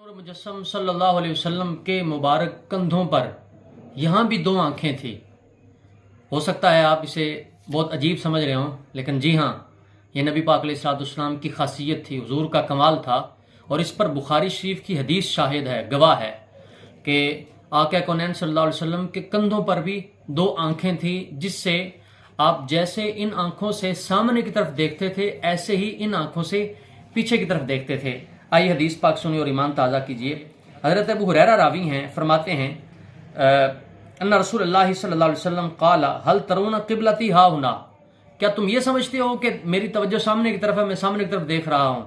नूर मुजस्सम सल्लल्लाहु अलैहि वसल्लम के मुबारक कंधों पर यहाँ भी दो आँखें थी। हो सकता है आप इसे बहुत अजीब समझ रहे हों, लेकिन जी हाँ, ये नबी पाक अलैहिस्सलाम की खासियत थी, हुजूर का कमाल था। और इस पर बुखारी शरीफ की हदीस शाहिद है, गवाह है कि आका कौनैन सल्लल्लाहु अलैहि वसल्लम के कंधों पर भी दो आँखें थी, जिससे आप जैसे इन आँखों से सामने की तरफ देखते थे, ऐसे ही इन आँखों से पीछे की तरफ देखते थे। आइए हदीस पाक सुनिए और ईमान ताज़ा कीजिए। हज़रत अबू हुरैरा रावी हैं, फरमाते हैं अन्ना रसूलुल्लाह सल्लल्लाहु अलैहि वसल्लम क़ाला हल तरूना क़िबलती हा हुना, क्या तुम ये समझते हो कि मेरी तवज्जो सामने की तरफ है, मैं सामने की तरफ देख रहा हूँ।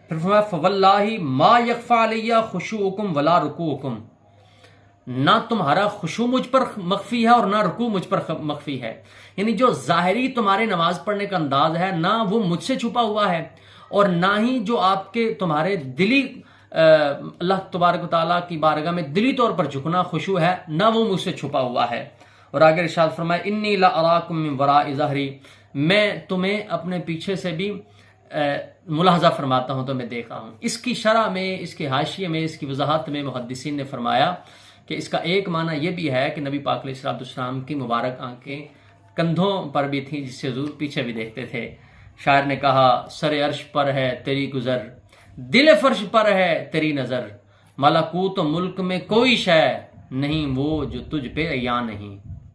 फिर फरमाया फवल्लाहि मा यख्फा अलैया खुशूउकुम वला रुकूउकुम, ना तुम्हारा खुशू मुझ पर मख्फी है और ना रुकू मुझ पर मख्फी है। यानी जो ज़ाहिरी तुम्हारे नमाज पढ़ने का अंदाज है, ना वो मुझसे छुपा हुआ है और ना ही जो आपके तुम्हारे दिली अल्लाह तबारक व तआला की बारगाह में दिली तौर पर झुकना खुशू है, ना वो मुझसे छुपा हुआ है। और आगे इरशाद फरमाया इन्नी ला अराकुम मिन वराइ ज़हरी, मैं तुम्हें अपने पीछे से भी मुलाहजा फरमाता हूँ, तो मैं देख रहा हूँ। इसकी शरह में, इसके हाशिये में, इसकी वजाहत में मुहद्दिसीन ने फरमाया कि इसका एक माना यह भी है कि नबी पाक अलैहिस्सलाम की मुबारक आंखें कंधों पर भी थीं, जिससे हुजूर पीछे भी देखते थे। शायर ने कहा सरे अर्श पर है तेरी गुजर, दिल फर्श पर है तेरी नज़र, मलकूत मुल्क में कोई शय नहीं वो जो तुझ पे अया नहीं।